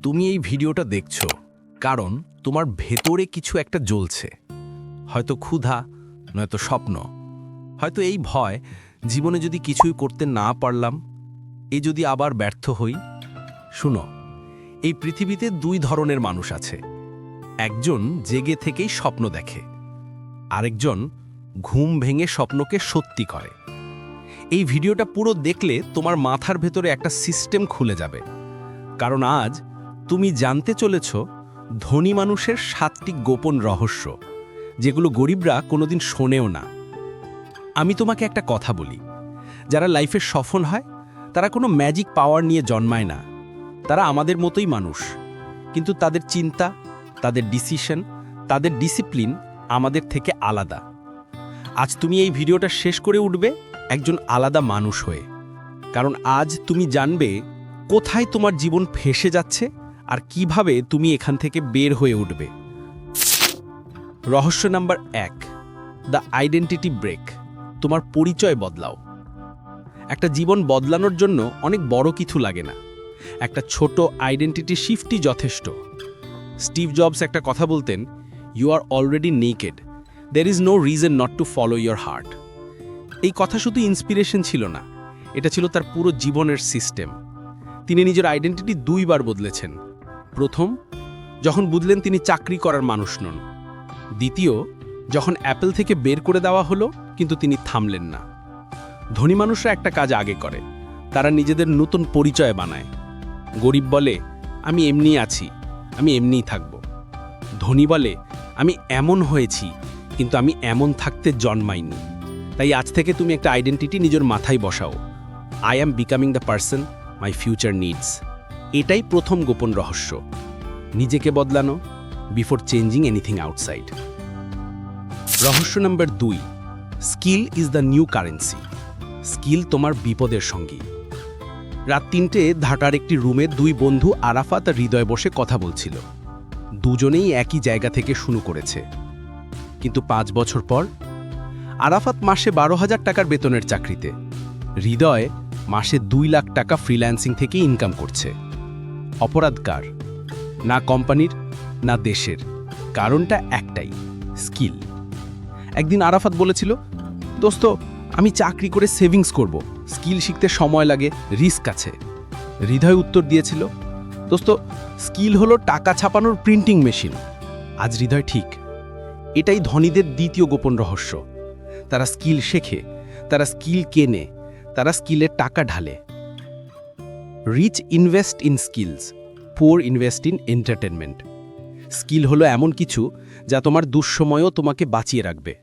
তুমি এই ভিডিওটা দেখছো কারণ তোমার ভেতরে কিছু একটা জ্বলছে, হয়তো ক্ষুধা, নয়তো স্বপ্ন, হয়তো এই ভয় জীবনে যদি কিছুই করতে না পারলাম, যদি আবার ব্যর্থ হই। শুনো, এই পৃথিবীতে দুই ধরনের মানুষ আছে। একজন জেগে থেকেই স্বপ্ন দেখে, আরেকজন ঘুম ভেঙে স্বপ্নকে সত্যি করে। এই ভিডিওটা পুরো দেখলে তোমার মাথার ভেতরে একটা সিস্টেম খুলে যাবে, কারণ আজ তুমি জানতে চলেছ ধনী মানুষের 7টি গোপন রহস্য, যেগুলো গরিবরা কোনোদিন শোনেও না। আমি তোমাকে একটা কথা বলি, যারা লাইফে সফল হয় তারা কোনো ম্যাজিক পাওয়ার নিয়ে জন্মায় না। তারা আমাদের মতোই মানুষ, কিন্তু তাদের চিন্তা, তাদের ডিসিশন, তাদের ডিসিপ্লিন আমাদের থেকে আলাদা। আজ তুমি এই ভিডিওটা শেষ করে উঠবে একজন আলাদা মানুষ হয়ে, কারণ আজ তুমি জানবে কোথায় তোমার জীবন ফেঁসে যাচ্ছে আর কিভাবে তুমি এখান থেকে বের হয়ে উঠবে। রহস্য নাম্বার 1, দ্য আইডেন্টিটি ব্রেক। তোমার পরিচয় বদলাও। একটা জীবন বদলানোর জন্য অনেক বড় কিছু লাগে না, একটা ছোট আইডেন্টিটি শিফটই যথেষ্ট। স্টিভ জবস একটা কথা বলতেন, you are already naked, there is no reason not to follow your heart. এই কথা শুধু ইন্সপিরেশন ছিল না, এটা ছিল তার পুরো জীবনের সিস্টেম। তিনি নিজের আইডেন্টিটি 2 বার বদলেছেন। প্রথম, যখন বুঝলেন তিনি চাকরি করার মানুষ নন। দ্বিতীয়, যখন অ্যাপল থেকে বের করে দেওয়া হলো, কিন্তু তিনি থামলেন না। ধনী মানুষরা একটা কাজ আগে করে, তারা নিজেদের নতুন পরিচয় বানায়। গরিব বলে, আমি এমনি আছি, আমি এমনিই থাকব। ধনী বলে, আমি এমন হয়েছি, কিন্তু আমি এমন থাকতে জন্মাইনি। তাই আজ থেকে তুমি একটা আইডেন্টিটি নিজের মাথায় বসাও, I am becoming the person my future needs. এটাই প্রথম গোপন রহস্য, নিজেকে বদলানো বিফোর চেঞ্জিং এনিথিং আউটসাইড। রহস্য number 2, skill is the new currency. Skill তোমার বিপদের সঙ্গী। রাত 3টে ঢাকার একটি রুমে 2 বন্ধু আরাফাত আর হৃদয় বসে কথা বলছিল। দুজনেই একই জায়গা থেকে শুরু করেছে, কিন্তু 5 বছর পর আরাফাত মাসে 12,000 টাকার বেতনের চাকরিতে, হৃদয় মাসে 2 লাখ টাকা ফ্রিল্যান্সিং থেকে ইনকাম করছে। অপরাধ কার? না কোম্পানির, না দেশের। কারণটা একটাই, স্কিল। একদিন আরাফাত বলেছিল, দোস্ত আমি চাকরি করে সেভিংস করব, স্কিল শিখতে সময় লাগে, রিস্ক আছে। হৃদয় উত্তর দিয়েছিল, দোস্ত স্কিল হলো টাকা ছাপানোর প্রিন্টিং মেশিন। আজ হৃদয় ঠিক। এটাই ধনীদের দ্বিতীয় গোপন রহস্য। তারা স্কিল শেখে, তারা স্কিল কেনে, তারা স্কিলের টাকা ঢালে। Rich invest in skills, poor invest in entertainment. Skill হলো এমন কিছু যা তোমার দুঃসময়েও তোমাকে বাঁচিয়ে রাখবে।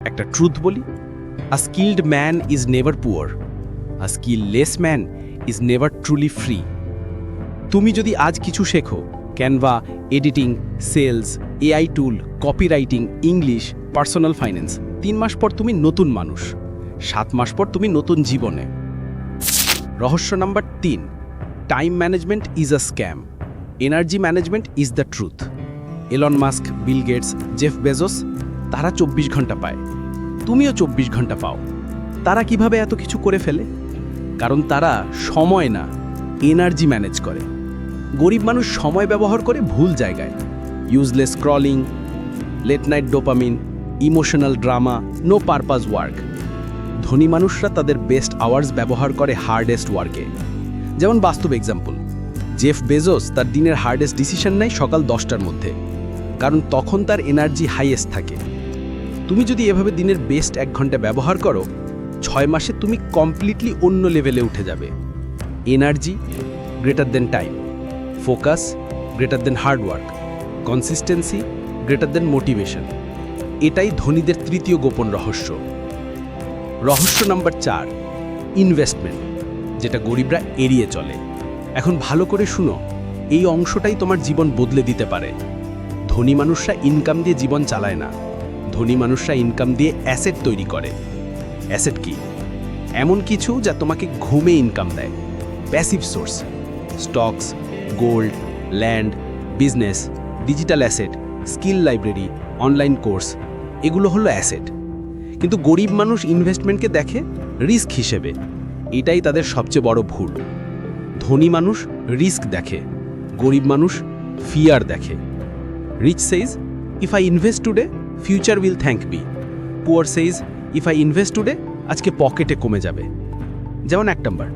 একটা ট্রুথ বলি, a skilled man is never poor, a skillless man is never truly free. তুমি যদি আজ কিছু শেখো, Canva, editing, sales, AI tool, copywriting, English, personal finance, 3 মাস পর তুমি নতুন মানুষ, 7 মাস পর তুমি নতুন জীবনে। রহস্য number 3, time management is a scam, energy management is the truth. Elon Musk, Bill Gates, Jeff Bezos, তারা 24 ঘন্টা পায়, তুমিও 24 ঘন্টা পাও। তারা কিভাবে এত কিছু করে ফেলে? কারণ তারা সময় না, এনার্জি ম্যানেজ করে। গরিব মানুষ সময় ব্যবহার করে ভুল জায়গায়, useless scrolling, late night dopamine, emotional drama, no purpose work. ধনী মানুষরা তাদের বেস্ট আওয়ার্স ব্যবহার করে হার্ডেস্ট ওয়ার্কে। যেমন বাস্তব এক্সাম্পল, জেফ বেজোস তার দিনের হার্ডেস্ট ডিসিশন নেয় সকাল 10টার মধ্যে, কারণ তখন তার এনার্জি হাইয়েস্ট থাকে। তুমি যদি এভাবে দিনের বেস্ট 1 ঘন্টা ব্যবহার করো, 6 মাসে তুমি কমপ্লিটলি অন্য লেভেলে উঠে যাবে। Energy greater than time, focus greater than hard work, consistency greater than motivation. এটাই ধনীদের তৃতীয় গোপন রহস্য। রহস্য নাম্বার 4, ইনভেস্টমেন্ট, যেটা গরিবরা এড়িয়ে চলে। এখন ভালো করে শুনো, এই অংশটাই তোমার জীবন বদলে দিতে পারে। ধনী মানুষরা ইনকাম দিয়ে জীবন চালায় না, ধনী মানুষরা ইনকাম দিয়ে অ্যাসেট তৈরি করে। অ্যাসেট কি? এমন কিছু যা তোমাকে ঘুমে ইনকাম দেয়, passive source. Stocks, gold, land, business, digital asset, skill library, online course, এগুলো হলো অ্যাসেট। কিন্তু গরিব মানুষ ইনভেস্টমেন্টকে দেখে রিস্ক হিসেবে। এটাই তাদের সবচেয়ে বড় ভুল। ধনী মানুষ রিস্ক দেখে, গরিব মানুষ ফিয়ার দেখে। Rich says, if I invest today future will thank me. Poor says, if I invest today আজকে পকেটে কমে যাবে। যেমন 1 নম্বর,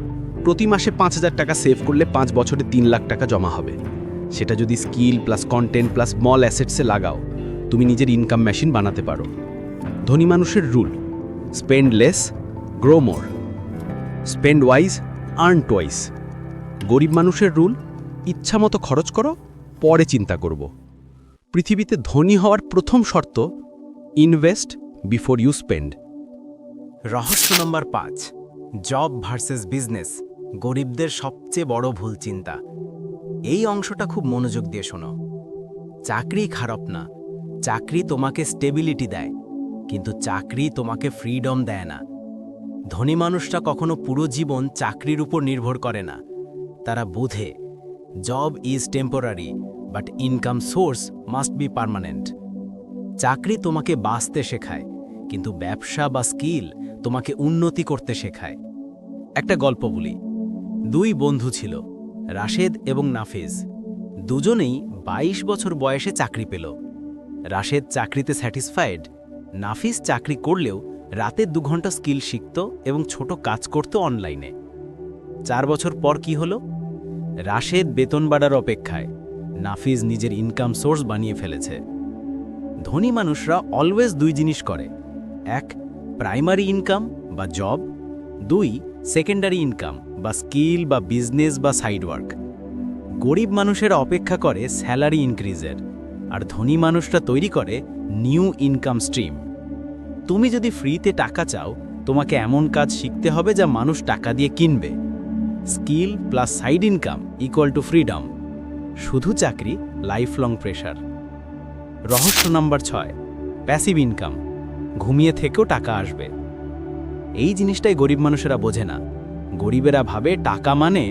প্রতি মাসে 5,000 টাকা সেভ করলে 5 বছরে 3 লাখ টাকা জমা হবে। সেটা যদি skill plus content plus small অ্যাসেটসে লাগাও, তুমি নিজের ইনকাম মেশিন বানাতে পারো। ধনী মানুষের rule, spend less, grow more. Spend wise, earn twice. গরিব মানুষের রুল, ইচ্ছামতো খরচ করো, পরে চিন্তা করব। পৃথিবীতে ধনী হওয়ার প্রথম শর্ত, ইনভেস্ট বিফোর ইউ স্পেন্ড। রহস্য নম্বর 5, জব ভার্সেস বিজনেস, গরিবদের সবচেয়ে বড় ভুল চিন্তা। এই অংশটা খুব মনোযোগ দিয়ে শোনো। চাকরি খারাপ না, চাকরি তোমাকে স্টেবিলিটি দেয়, কিন্তু চাকরি তোমাকে ফ্রিডম দেয় না। ধনী মানুষরা কখনো পুরো জীবন চাকরির উপর নির্ভর করে না। তারা বোঝে job is temporary but income source must be permanent. চাকরি তোমাকে বাঁচতে শেখায়, কিন্তু ব্যবসা বা স্কিল তোমাকে উন্নতি করতে শেখায়। একটা গল্প বলি। 2 বন্ধু ছিল, রাশেদ এবং নাফিজ। দুজনেই 22 বছর বয়সে চাকরি পেল। রাশেদ চাকরিতে স্যাটিসফাইড, নাফিজ চাকরি করলেও রাতে 2 ঘন্টা স্কিল শিখত এবং ছোট কাজ করত অনলাইনে। 4 বছর পর কি হলো? রাশেদ বেতন বাড়ার অপেক্ষায়, নাফিজ নিজের ইনকাম সোর্স বানিয়ে ফেলেছে। ধনী মানুষরা অলওয়েজ 2 জিনিস করে। 1, প্রাইমারি ইনকাম বা জব। 2, সেকেন্ডারি ইনকাম বা স্কিল বা বিজনেস বা সাইড ওয়ার্ক। গরিব মানুষেরা অপেক্ষা করে স্যালারি ইনক্রিজের, আর ধনী মানুষরা তৈরি করে নিউ ইনকাম স্ট্রিম। তুমি যদি ফ্রিতে টাকা চাও, তোমাকে এমন কাজ শিখতে হবে যা মানুষ টাকা দিয়ে কিনবে। Skill plus side income equal to freedom. শুধু চাকরি লাইফ লং প্রেশার। রহস্য নাম্বার 6, প্যাসিভ ইনকাম, ঘুমিয়ে থেকেও টাকা আসবে। এই জিনিসটাই গরিব মানুষেরা বোঝে না। গরিবেরা ভাবে টাকা মানে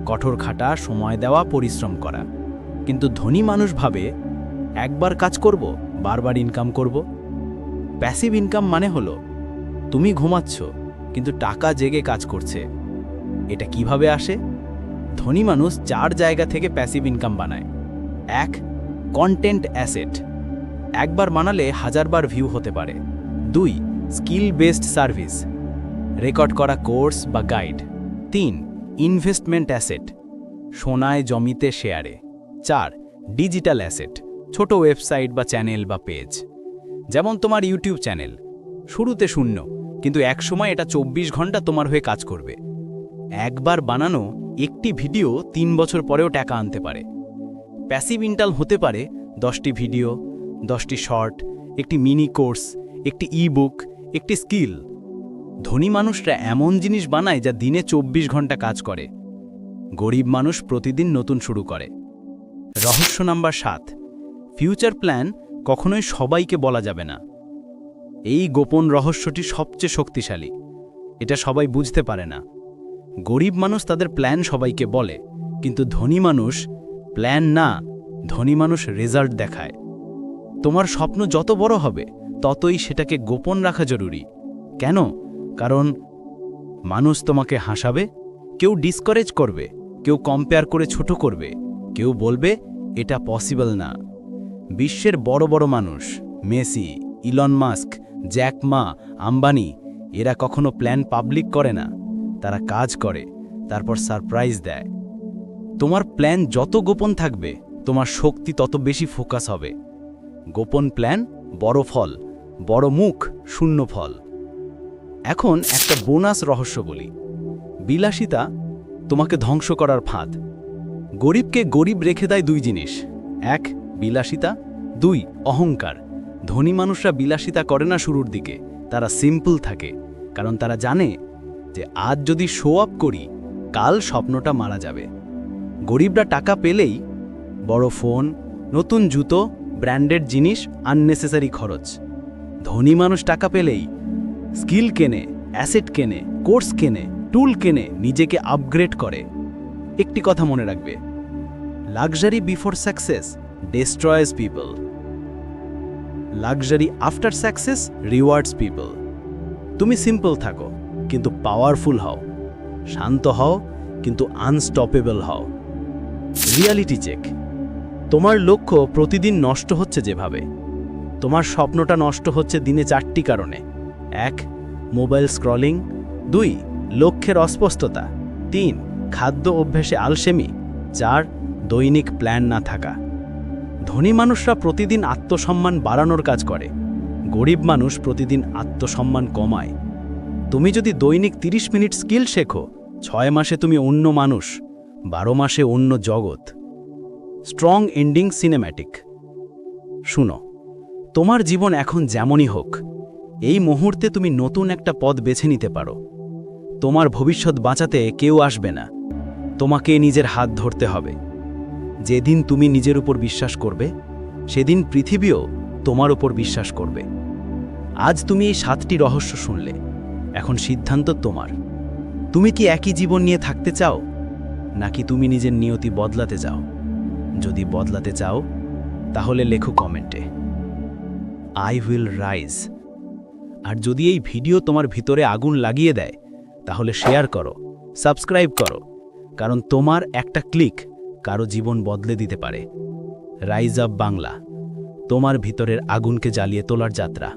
কঠোর খাটা, সময় দেওয়া, পরিশ্রম করা। কিন্তু ধনী মানুষ ভাবে একবার কাজ করব, বারবার ইনকাম করব। প্যাসিভ ইনকাম মানে হলো তুমি ঘুমাচ্ছ কিন্তু টাকা জেগে কাজ করছে। এটা কিভাবে আসে? ধনী মানুষ 4 জায়গা থেকে প্যাসিভ ইনকাম বানায়। 1, কন্টেন্ট অ্যাসেট, একবার বানালে 1000 বার ভিউ হতে পারে। 2, স্কিল বেসড সার্ভিস, রেকর্ড করা কোর্স বা গাইড। 3, ইনভেস্টমেন্ট অ্যাসেট, সোনায় জমিতে শেয়ারে। 4, ডিজিটাল অ্যাসেট, ছোট ওয়েবসাইট বা চ্যানেল বা পেজ। যেমন তোমার ইউটিউব চ্যানেল, শুরুতে শূন্য, কিন্তু একসময় এটা 24 ঘন্টা তোমার হয়ে কাজ করবে। একবার বানানো একটি ভিডিও 3 বছর পরেও টাকা আনতে পারে। প্যাসিভ ইনকাম হতে পারে 10টি ভিডিও, 10টি শর্ট, একটি মিনি কোর্স, একটি ই-বুক, একটি স্কিল। ধনী মানুষরা এমন জিনিস বানায় যা দিনে 24 ঘন্টা কাজ করে। গরিব মানুষ প্রতিদিন নতুন শুরু করে। রহস্য নাম্বার 7, ফিউচার প্ল্যান কখনোই সবাইকে বলা যাবে না। এই গোপন রহস্যটি সবচেয়ে শক্তিশালী। এটা সবাই বুঝতে পারে না। গরিব মানুষ তাদের প্ল্যান সবাইকে বলে, কিন্তু ধনী মানুষ প্ল্যান না, ধনী মানুষ রেজাল্ট দেখায়। তোমার স্বপ্ন যত বড় হবে ততই সেটাকে গোপন রাখা জরুরি। কেন? কারণ মানুষ তোমাকে হাসাবে, কেউ ডিসকারেজ করবে, কেউ কম্পেয়ার করে ছোট করবে, কেউ বলবে এটা পসিবল না। বিশ্বের বড় বড় মানুষ, Messi, Elon Musk, Jack Ma, Ambani, এরা কখনো প্ল্যান পাবলিক করে না। তারা কাজ করে, তারপর সারপ্রাইজ দেয়। তোমার প্ল্যান যত গোপন থাকবে, তোমার শক্তি তত বেশি ফোকাস হবে। গোপন প্ল্যান, বড় ফল, বড় মুখ, শূন্য ফল। এখন একটা বোনাস রহস্য বলি। বিলাসিতা তোমাকে ধ্বংস করার ফাঁদ। গরিবকে গরিব রেখে দেয় 2 জিনিস। 1, বিলাসিতা। 2, অহংকার। ধনী মানুষরা বিলাসিতা করে না শুরুর দিকে, তারা সিম্পল থাকে, কারণ তারা জানে যে আজ যদি শো আপ করি, কাল স্বপ্নটা মারা যাবে। গরিবরা টাকা পেলেই বড় ফোন, নতুন জুতো, ব্র্যান্ডেড জিনিস, আননেসেসারি খরচ। ধনী মানুষ টাকা পেলেই স্কিল কেনে, অ্যাসেট কেনে, কোর্স কেনে, টুল কেনে, নিজেকে আপগ্রেড করে। একটি কথা মনে রাখবে, luxury before success destroys people, luxury after success rewards people. তুমি সিম্পল থাকো কিন্তু পাওয়ারফুল হও, শান্ত হও কিন্তু আনস্টপেবল হও। Reality check. তোমার লক্ষ্য প্রতিদিন নষ্ট হচ্ছে যেভাবে, তোমার স্বপ্নটা নষ্ট হচ্ছে দিনে 4টি কারণে। 1. Mobile scrolling. 2. লক্ষ্যের অস্পষ্টতা। 3. খাদ্য অভ্যাসে আলসেমি। 4. দৈনিক প্ল্যান না থাকা। ধনী মানুষরা প্রতিদিন আত্মসম্মান বাড়ানোর কাজ করে, গরিব মানুষ প্রতিদিন আত্মসম্মান কমায়। তুমি যদি দৈনিক 30 মিনিট স্কিল শেখো, 6 মাসে তুমি অন্য মানুষ, 12 মাসে অন্য জগৎ। Strong ending cinematic. শুনো, তোমার জীবন এখন যেমনই হোক, এই মুহূর্তে তুমি নতুন একটা পথ বেছে নিতে পারো। তোমার ভবিষ্যৎ বাঁচাতে কেউ আসবে না, তোমাকে নিজের হাত ধরতে হবে। যেদিন তুমি নিজের উপর বিশ্বাস করবে, সেদিন পৃথিবীও তোমার উপর বিশ্বাস করবে। আজ তুমি এই 7টি রহস্য শুনলে, এখন সিদ্ধান্ত তোমার। তুমি কি একই জীবন নিয়ে থাকতে চাও, নাকি তুমি নিজের নিয়তি বদলাতে চাও? যদি বদলাতে চাও, তাহলে লেখো কমেন্টে, আই উইল রাইজ। আর যদি এই ভিডিও তোমার ভিতরে আগুন লাগিয়ে দেয়, তাহলে শেয়ার করো, সাবস্ক্রাইব করো, কারণ তোমার একটা ক্লিক কারো জীবন বদলে দিতে পারে। রাইজ আপ বাংলা, তোমার ভিতরের আগুনকে জ্বালিয়ে তোলার যাত্রা।